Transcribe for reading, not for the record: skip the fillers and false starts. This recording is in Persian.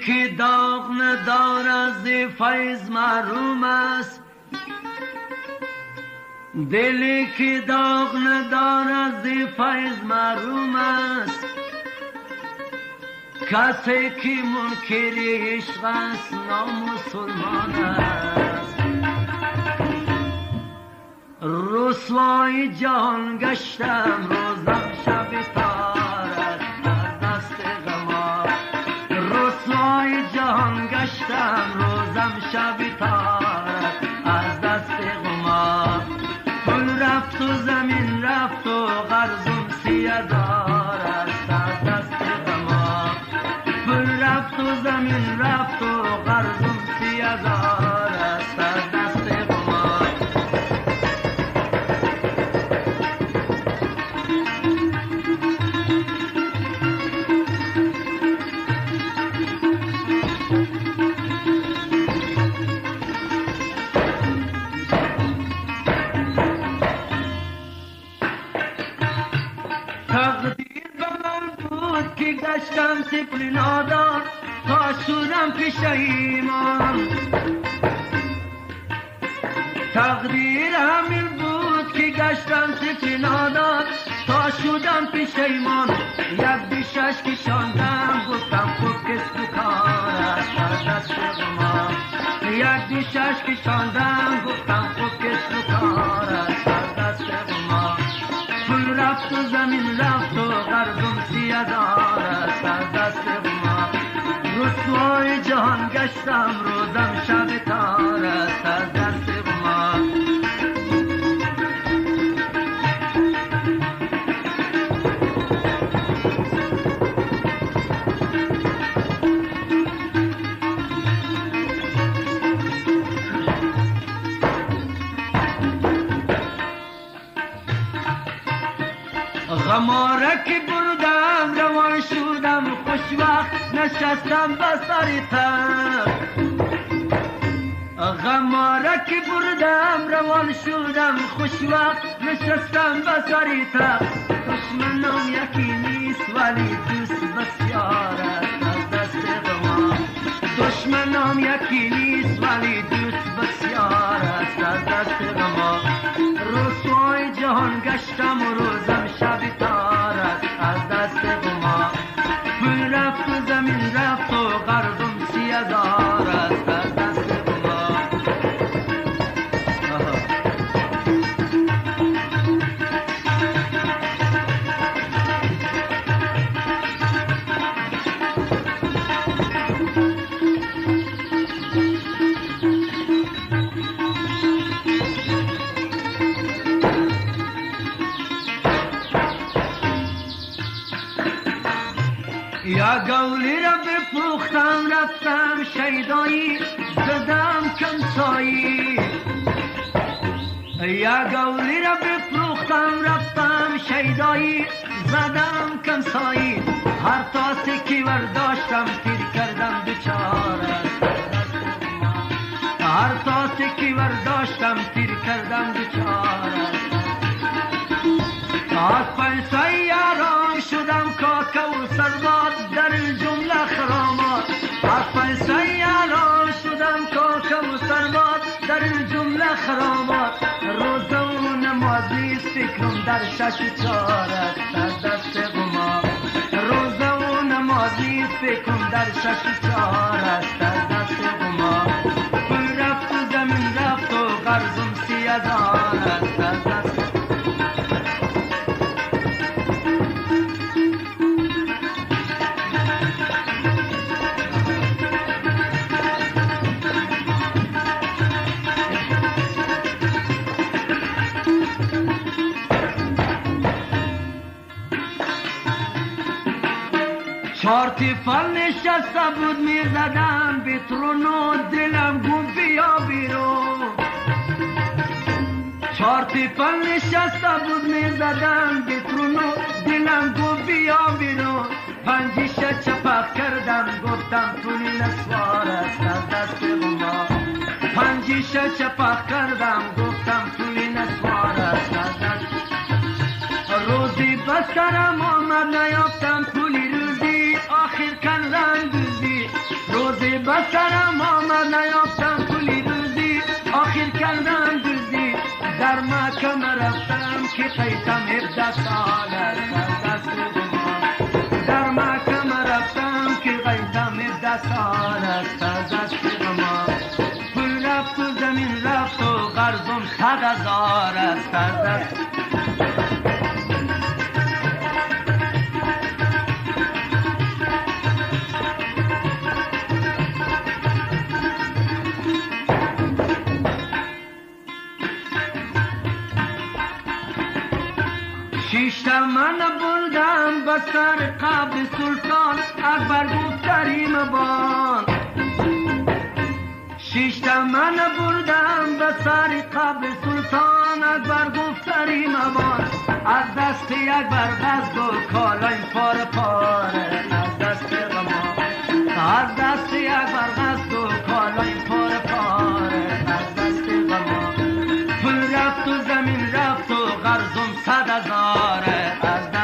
که داغ ندار از فیض محروم است، دلی که داغ ندار از فیض محروم است. کسی که منکر عشق است نامسلمان است. رسوای جهان گشتم روزم شب تارت از دست غما. رسوای جهان گشتم روزم شب تارت از دست غما. پل رفت و زمین رفت و قرضم 30,000 است از دست غما. پل رفت و زمین رفت و قرضم 30,000 است از دست غما. تقدیر به من بود که گشتم طفل نادان تا شدم پیش ایمان. تقدیر همین بود که گشتم طفل نادان تا شدم پیش ایمان. یک بیشش کشاندم گفتم خوب کس بکار است از دست غما. یک بیشش کشاندم گفتم خوب کس بکار است از دست غما. پل رفت و زمین رفت و قرضم 30,000 است از دست غما. رسوای جهان گشتم روزم شب تار است از دست غما. غماره که بردم روان شدم خوشوقت نشستم به سر تخت. غماره که بردم روان شدم خوشوقت نشستم به سر تخت. دشمنم یکی نیست ولی دوست بسیار است از دست غما. دشمنم یکی نیست ولی دوست بسیار است از دست غما. رسوای جهان گشتم و روزم شب تار است از دست غما. پل رفت و زمین رفت و قرضم 30,000 است از دست غما. یا گولی را بفروختم رفتم شیدایی زدم کمسایی. یا گولی را بفروختم رفتم شیدایی زدم کمسایی. هر تاسی که ورداشتم تیر کردم دوچار است. هر تاسی که ورداشتم تیر کردم دوچار است. از پیسه یاران شدم کاکا و سرباد در جمله خرامات. از پیسه یاران شدم کاکا و سرباد در جمله خرامات. روزه و نمازی فکرم در 6 و 4 است از دست غما. روزه و نمازی فکرم در 6 و 4 است از دست غما. پل رفت و زمین رفت و قرضم 30,000 است از دست غما. چهار تیفال نشسته بود میزدم بیترون و دلم گفت بیا بیرون. چهار تیفال نشسته بود میزدم بیترون و دلم گفت بیا بیرون. 5 چپق کردم گفتم پولی نسوار است از دست غما. 5 چپق کردم گفتم پولی نسوار است از دست. روزی بسترم آمد نیافتم پولی روزی آخر کندم دوزی. بسرم آمد نیافتم پولی روزی آخر کردم دوزی در مکه رفتم که قیدم 17 سال است دست ما در مکه رفتم که قیدم 17 سال است دست ما پول رفت و زمین رفت و قرضم 100,000 است دست شیشتر من بردم به سر قبر سلطان اکبر گفت کریم بان شیشتر من بردم به سر قبر سلطان اکبر گفت کریم بان از دست اکبر قصد و کالایم پاره پاره از دست غما از دست اکبر قصد و کالایم پاره پاره از دست غما پول رفت و زمین رفت و قرضم 100,000 از